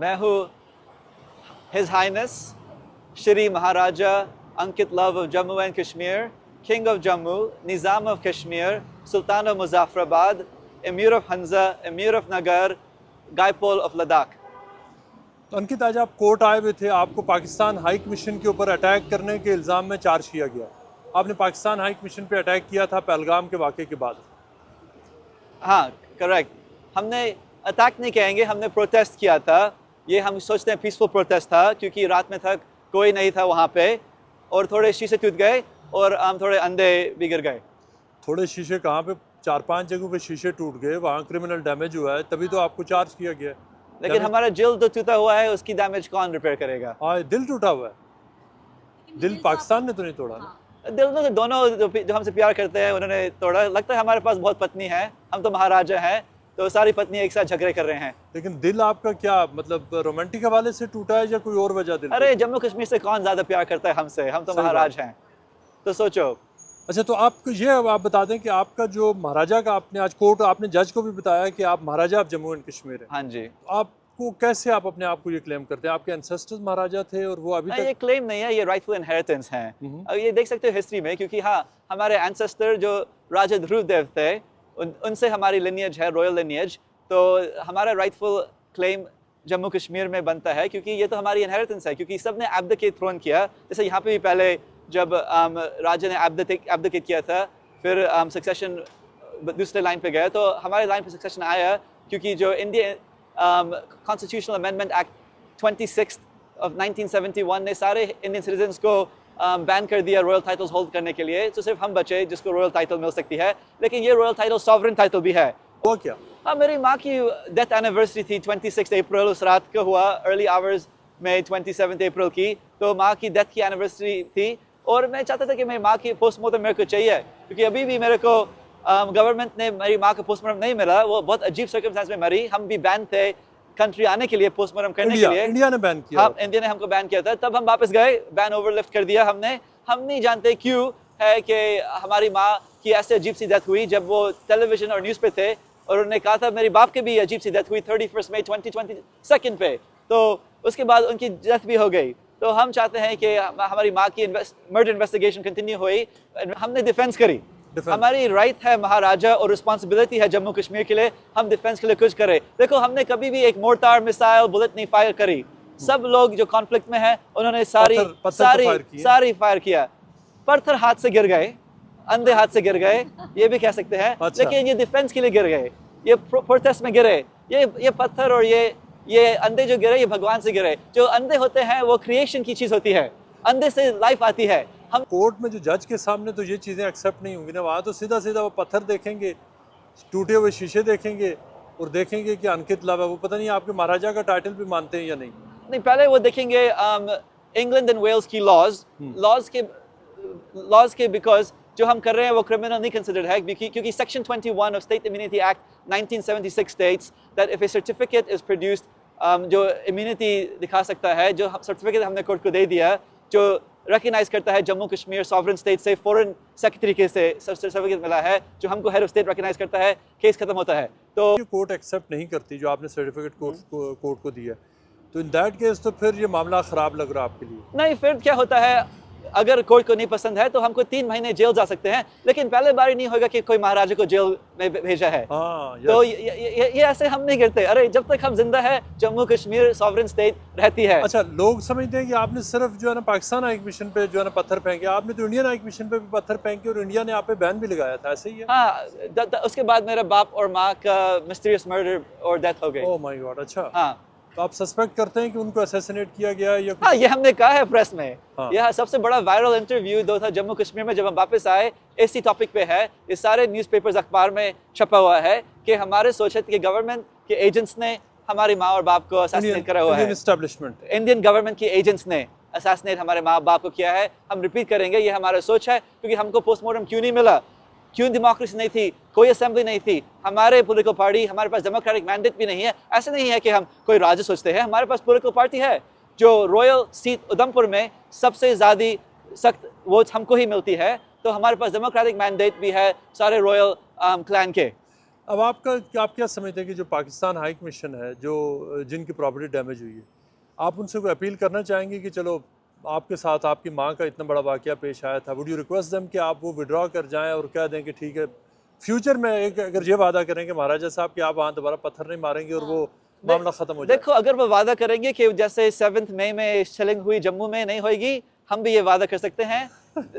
मैं हूँ His Highness Shri Maharaja Ankit Love of Jammu and Kashmir, King of Jammu, Nizam of Kashmir, Sultan of Muzaffarabad, Emir of Hanza, Emir of Nagar, Gaipol of Ladakh। तो अंकित, आज आप court आए हुए थे। आपको Pakistan high commission के ऊपर attack करने के इल्ज़ाम में चार्ज किया गया। आपने पाकिस्तान हाई कमीशन पे अटैक किया था पहलगाम के वाक़े के बाद। हाँ, करेक्ट। हमने अटैक नहीं कहेंगे, हमने प्रोटेस्ट किया था। ये हम सोचते हैं पीसफुल प्रोटेस्ट था, क्योंकि रात में तक कोई नहीं था वहाँ पे और थोड़े शीशे टूट गए और हम थोड़े अंधे बिगड़ गए। थोड़े शीशे कहाँ पे? 4-5 जगहों पे शीशे टूट गए, वहाँ क्रिमिनल डैमेज हुआ है, तभी तो आपको चार्ज किया गया। लेकिन हमारा दिल तो टूटा हुआ है, उसकी डैमेज कौन रिपेयर करेगा? हाँ, दिल टूटा हुआ है। दिल पाकिस्तान ने तो नहीं तोड़ा ना। दिल तो दोनों जो हमसे प्यार करते हैं उन्होंने तोड़ा। लगता है हमारे पास बहुत पत्नी है, हम तो महाराजा हैं, तो सारी पत्नी एक साथ झगड़े कर रहे हैं। लेकिन दिल आपका क्या मतलब रोमांटिक हवाले से टूटा है या कोई और वजह? दिल अरे जम्मू कश्मीर से कौन ज्यादा प्यार करता है हमसे? हम तो महाराज हैं, तो सोचो। अच्छा, तो आपको ये आप बता दें कि आपका जो महाराजा का, आपने आज कोर्ट आपने जज को भी बताया कि आप महाराजा ऑफ जम्मू एंड कश्मीर हैं। हाँ जी। तो आपको कैसे आप अपने आप को ये क्लेम करते हैं? आपके एंसेस्टर्स महाराजा थे और वो अभी तक? ये क्लेम नहीं है, ये राइटफुल इनहेरिटेंस है। अब ये देख सकते हो हिस्ट्री में, क्योंकि हाँ, हमारे एंसेस्टर जो राजा ध्रुवदेव थे उनसे हमारी लिनियज है, रॉयल लिनियज। तो हमारा राइटफुल क्लेम जम्मू कश्मीर में बनता है, क्योंकि ये तो हमारी इनहेरिटेंस है। क्योंकि सबने एब्डिकेट थ्रोन किया, जैसे यहाँ पे भी पहले जब राजा ने एब्डिकेट किया था, फिर सक्सेशन दूसरे लाइन पे गया, तो हमारे लाइन पे सक्सेशन आया, क्योंकि जो India constitutional amendment act 26 of 1971 ने सारे इंडियन सिटीजन्स को बैन कर दिया रॉयल टाइटल्स होल्ड करने के लिए। तो सिर्फ हम बचे जिसको रॉयल टाइटल मिल सकती है, लेकिन ये रॉयल टाइटल सॉवरेन टाइटल भी है। वो क्या? हाँ, मेरी माँ की डेथ एनिवर्सरी थी 26 अप्रैल, उस रात को हुआ अर्ली आवर्स में 27 अप्रैल की, तो माँ की डेथ की एनिवर्सरी थी और मैं चाहता था कि मेरी माँ की पोस्टमार्टम मेरे को चाहिए, क्योंकि अभी भी मेरे को गवर्नमेंट ने मेरी माँ का पोस्टमार्टम नहीं मिला। वो बहुत अजीब सर्कमस्टेंस में मरी। हम भी बैन थे कंट्री आने के लिए, पोस्टमार्टम करने के लिए। इंडिया ने बैन किया। हाँ, इंडिया ने हमको बैन किया था, तब हम वापस गए, बैन ओवरलिफ्ट कर दिया हमने। हम नहीं जानते क्यों है कि हमारी माँ की ऐसे अजीब सी डेथ हुई। जब वो टेलीविजन और न्यूज़ पे थे और उन्होंने कहा था मेरे बाप के भी अजीब सी डेथ हुई 31 मई 2022 पे, तो उसके बाद उनकी डेथ भी हो गई। तो हम चाहते हैं कि हमारी माँ की मर्डर इन्वेस्टिगेशन कंटिन्यू हुई, हमने डिफेंस करी। हमारी राइट है महाराजा और रिस्पॉन्सिबिलिटी है जम्मू कश्मीर के लिए, हम डिफेंस के लिए कुछ करें। देखो, हमने कभी भी एक मोर्टार, मिसाइल, बुलेट नहीं फायर करी। सब लोग जो कॉन्फ्लिक्ट में हैं उन्होंने सारी फायर किया। पत्थर हाथ से गिर गए, अंधे हाथ से गिर गए, ये भी कह सकते हैं। अच्छा। लेकिन ये डिफेंस के लिए गिर गए, ये प्रोटेस्ट में गिरे। ये पत्थर और ये अंधे जो गिरे, ये भगवान से गिरे। जो अंधे होते हैं वो क्रिएशन की चीज होती है, अंधे से लाइफ आती है। हम कोर्ट में जो जज के सामने तो ये चीज़ें एक्सेप्ट नहीं होंगी ना। वहाँ तो सीधा सीधा वो पत्थर देखेंगे, टूटे हुए शीशे देखेंगे और देखेंगे कि अंकित लव है। वो पता नहीं आपके महाराजा का टाइटल भी मानते हैं या नहीं। नहीं, पहले वो देखेंगे इंग्लैंड एंड वेल्स की लॉज के बिकॉज जो हम कर रहे हैं वो क्रिमिनल नहीं कंसिडर्ड है, क्योंकि section 21 of state immunity act 1976 states that if A certificate is produced, जो इम्यूनिटी दिखा सकता है, जो सर्टिफिकेट हमने कोर्ट को दे दिया, जो रिकग्नाइज करता है जम्मू कश्मीर सॉवरेन स्टेट से, फॉरेन सेक्रेटरी के से सर्टिफिकेट मिला है, जो हमको हेड ऑफ स्टेट रिकग्नाइज करता है, केस खत्म होता है। तो कोर्ट एक्सेप्ट नहीं करती जो आपने सर्टिफिकेट कोर्ट को दिया, तो इन दैट केस तो फिर ये मामला ख़राब लग रहा है आपके लिए। नहीं, फिर क्या होता है, अगर कोर्ट को नहीं पसंद है तो हमको 3 महीने जेल जा सकते हैं, लेकिन पहले बार ही नहीं होगा कि कोई महाराजा को जेल में भेजा है। तो ये ऐसे हम नहीं करते। अरे जब तक हम जिंदा है जम्मू कश्मीर सॉवरेन स्टेट रहती है। अच्छा, लोग समझते हैं कि आपने सिर्फ जो है ना पाकिस्तान हाई कमीशन पे जो है ना पत्थर फेंके, आपने तो इंडियन हाई कमीशन पे भी पत्थर फेंके और इंडिया ने आप पे बैन भी लगाया था, ऐसे ही है? हाँ, उसके बाद मेरा बाप और माँ का मिस्टीरियस मर्डर और डेथ हो गई। Oh my God. अच्छा, हाँ, तो आप सस्पेक्ट करते हैं कि उनको असैसिनेट किया गया या हाँ, ये हमने कहा है प्रेस में। हाँ। यह सबसे बड़ा वायरल इंटरव्यू दो था जम्मू कश्मीर में, जब हम वापस आए, इसी टॉपिक पे है। ये सारे न्यूज़पेपर्स अखबार में छपा हुआ है कि हमारे सोशल के गवर्नमेंट के एजेंट्स ने हमारी माँ और बाप को असैसिनेट करा हुआ है। इंडियन गवर्नमेंट के एजेंट्स ने असैसिनेट हमारे माँ बाप को किया है। हम रिपीट करेंगे, ये हमारा सोच है, क्योंकि हमको पोस्टमार्टम क्यों नहीं मिला, क्यों डेमोक्रेसी नहीं थी, कोई असेंबली नहीं थी, हमारे पॉलिटिकल पार्टी, हमारे पास डेमोक्रेटिक मैंडेट भी नहीं है। ऐसे नहीं है कि हम कोई राज्य सोचते हैं, हमारे पास पॉलिटिकल पार्टी है। जो रॉयल सीट उधमपुर में सबसे ज़्यादा सख्त वोट हमको ही मिलती है, तो हमारे पास डेमोक्रेटिक मैंडेट भी है सारे रॉयल क्लैन के। अब आप क्या समझते हैं कि जो पाकिस्तान हाई कमीशन है, जो जिनकी प्रॉपर्टी डैमेज हुई है, आप उनसे कोई अपील करना चाहेंगे कि चलो आपके साथ आपकी माँ का इतना बड़ा वाक़या पेश आया था, वुड यू रिक्वेस्ट देम कि आप वो विड्रॉ कर जाएं और कह दें कि ठीक है, फ्यूचर में एक अगर ये वादा करें कि महाराजा साहब कि आप वहाँ दोबारा पत्थर नहीं मारेंगे और वो मामला ख़त्म हो जाए। देखो, अगर वो वादा करेंगे कि जैसे 7 मई में शेलिंग हुई जम्मू में नहीं होगी, हम भी ये वादा कर सकते हैं।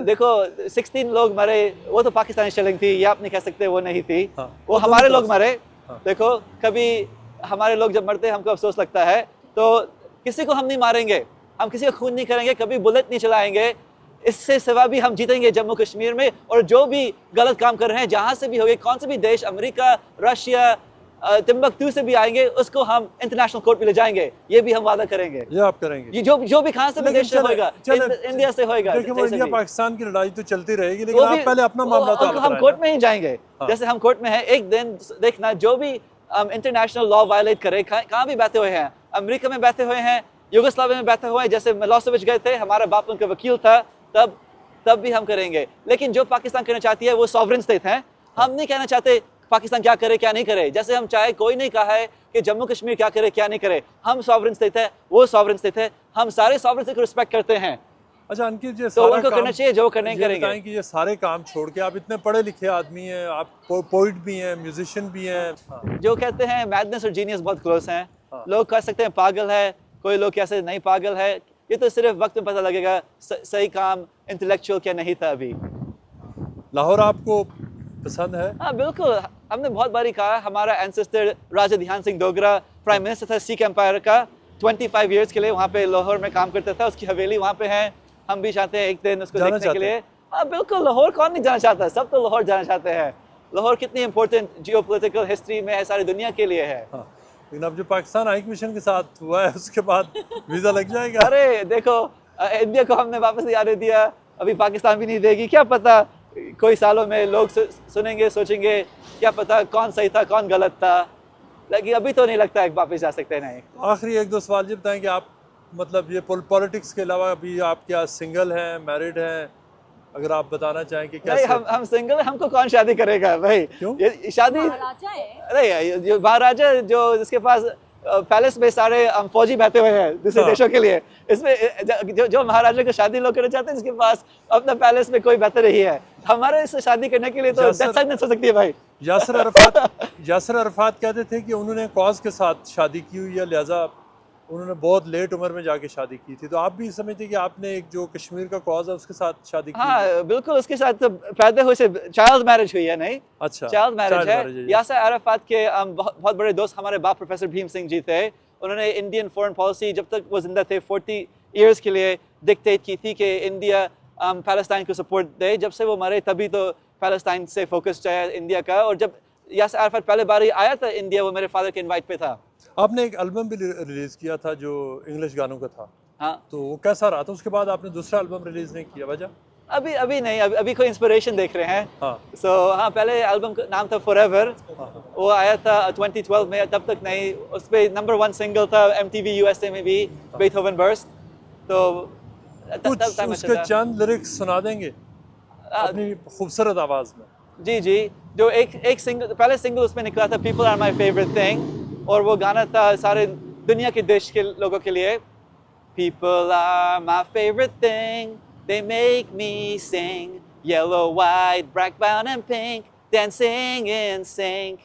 देखो 16 लोग मरे, वो तो पाकिस्तानी शेलिंग थी, ये आप नहीं कह सकते वो नहीं थी। हाँ, वो हमारे लोग मरे। हाँ। देखो, कभी हमारे लोग जब मरते हैं हमको अफसोस लगता है, तो किसी को हम नहीं मारेंगे, हम किसी का खून नहीं करेंगे, कभी बुलेट नहीं चलाएंगे। इससे सिवा भी हम जीतेंगे जम्मू कश्मीर में। और जो भी गलत काम कर रहे हैं, जहाँ से भी होंगे, कौन से भी देश, अमेरिका, रशिया, तिम्बक्तू से भी आएंगे, उसको हम इंटरनेशनल कोर्ट पे ले जाएंगे, ये भी हम वादा करेंगे। ये आप करेंगे? ये जो भी कहाँ से भी देश से होगा, इंडिया से होगा। देखिए, वो इंडिया पाकिस्तान की लड़ाई तो चलती रहेगी, लेकिन आप पहले अपना मामला तो हम कोर्ट में ही जाएंगे। जैसे हम कोर्ट में हैं, एक दिन देखना, जो भी इंटरनेशनल लॉ वायलेट करे, कहाँ भी बैठे हुए हैं, अमेरिका में बैठे हुए हैं, युगोस्लाविया में बैठे हुए हैं, जैसे मिलोसेविच गए थे, हमारा बाप उनका वकील था, तब भी हम करेंगे। लेकिन जो पाकिस्तान करना चाहती है वो सॉवरेन स्टेट है। हम नहीं कहना चाहते पाकिस्तान क्या करे क्या नहीं करे। जैसे हम चाहे, कोई नहीं कहा है कि जम्मू कश्मीर क्या करे क्या नहीं करे। हम सॉवरेन स्टेट है, वो सॉवरेन स्टेट है, हम सारे सॉवरेन स्टेट को रिस्पेक्ट करते हैं। अच्छा अंकित जी, तो उनको करना चाहिए जो करने करेंगे। बताएं कि ये सारे काम छोड़ के, आप इतने पढ़े लिखे आदमी हैं, आप पोइट भी हैं, म्यूजिशियन भी हैं। जो कहते हैं मैडनेस और जीनियस बहुत क्लोज हैं। लोग कह सकते हैं पागल है, कोई लोग कैसे नहीं पागल है, ये तो सिर्फ वक्त में पता लगेगा सही काम इंटेलेक्चुअल क्या नहीं था। अभी लाहौर आपको पसंद है? हाँ बिल्कुल, हमने बहुत बारी कहा, हमारा एंसेस्टर राजा ध्यान सिंह डोगरा प्राइम मिनिस्टर था सिख एम्पायर का, 25 इयर्स के लिए वहाँ पे लाहौर में काम करता था, उसकी हवेली वहाँ पे है। हम भी चाहते हैं एक दिन उसको देखने के लिए। हाँ बिल्कुल, लाहौर कौन नहीं जाना चाहता, सब तो लाहौर जाना चाहते हैं। लाहौर कितनी इंपॉर्टेंट जियोपॉलिटिकल हिस्ट्री में है, सारी दुनिया के लिए है। हाँ। लेकिन अब जो पाकिस्तान हाई कमीशन के साथ हुआ है, उसके बाद वीज़ा लग जाएगा। अरे देखो, इंडिया को हमने वापस नहीं आने दिया, अभी पाकिस्तान भी नहीं देगी। क्या पता कोई सालों में लोग सुनेंगे, सोचेंगे क्या पता कौन सही था कौन गलत था, लेकिन अभी तो नहीं लगता है वापस जा सकते। नहीं। आखिरी एक दो सवाल ये बताएं कि आप मतलब ये पॉलिटिक्स के अलावा अभी आप क्या सिंगल हैं, मैरिड हैं? अगर आप बताना चाहें कि कैसे। नहीं, हम सिंगल हैं, हमको कौन शादी करेगा भाई? क्यों? ये शादी, अरे जो महाराजा जो जिसके पास पैलेस में सारे फौजी बैठे हुए हैं दूसरे देशों के लिए, इसमें जो महाराजा को शादी लोग करना चाहते हैं, जिसके पास अपना पैलेस में कोई बेहतर नहीं है, हमारे से शादी करने के लिए तो डेथ सेंटेंस हो सकती है भाई। यासर अरफात कहते थे कि उन्होंने कॉज के साथ शादी की हुई है, लिहाजा उन्होंने बहुत लेट उम्र में जाके शादी की थी। तो आप भी समझते कि आपने एक जो कश्मीर का कॉज है उसके साथ शादी की? हाँ बिल्कुल, उसके साथ तो पैदा हुए से चाइल्ड मैरिज हुई है। नहीं, अच्छा, चाइल्ड मैरिज है। यासर अरफात के बहुत बड़े दोस्त हमारे बाप प्रोफेसर भीम सिंह जी थे। उन्होंने इंडियन फॉरेन पॉलिसी जब तक वो जिंदा थे 40 इयर्स के लिए डिक्टेट की थी कि इंडिया पैलेस्टाइन को सपोर्ट दे। जब से वो मरे तभी तो पैलेस्टाइन से फोकस चाहे इंडिया का। और जब यासर अरफात पहले बार आया था इंडिया, वो मेरे फादर के इनवाइट पे था। आपने एक एल्बम भी रिलीज किया था जो इंग्लिश गानों का था। हाँ, तो वो कैसा रहा था? उसके बाद आपने दूसरा एल्बम रिलीज नहीं किया, वजह? अभी नहीं, अभी कोई इंस्पिरेशन देख रहे हैं। हाँ। हाँ, पहले एल्बम का नाम था फॉरएवर। वो आया था 2012 में, तब तक नहीं। उस पे नंबर 1 सिंगल था MTV USA में भी, बेथोवन बर्स्ट। तो कुछ उसके चंद लिरिक्स सुना देंगे अपनी खूबसूरत आवाज में? जी, जो एक सिंगल, पहले सिंगल उसमें निकला था, people are my favourite thing, और वो गाना था सारे दुनिया के देश के लोगों के लिए। People are my favorite thing, they make me sing, yellow, white, black, brown and pink, dancing in sync.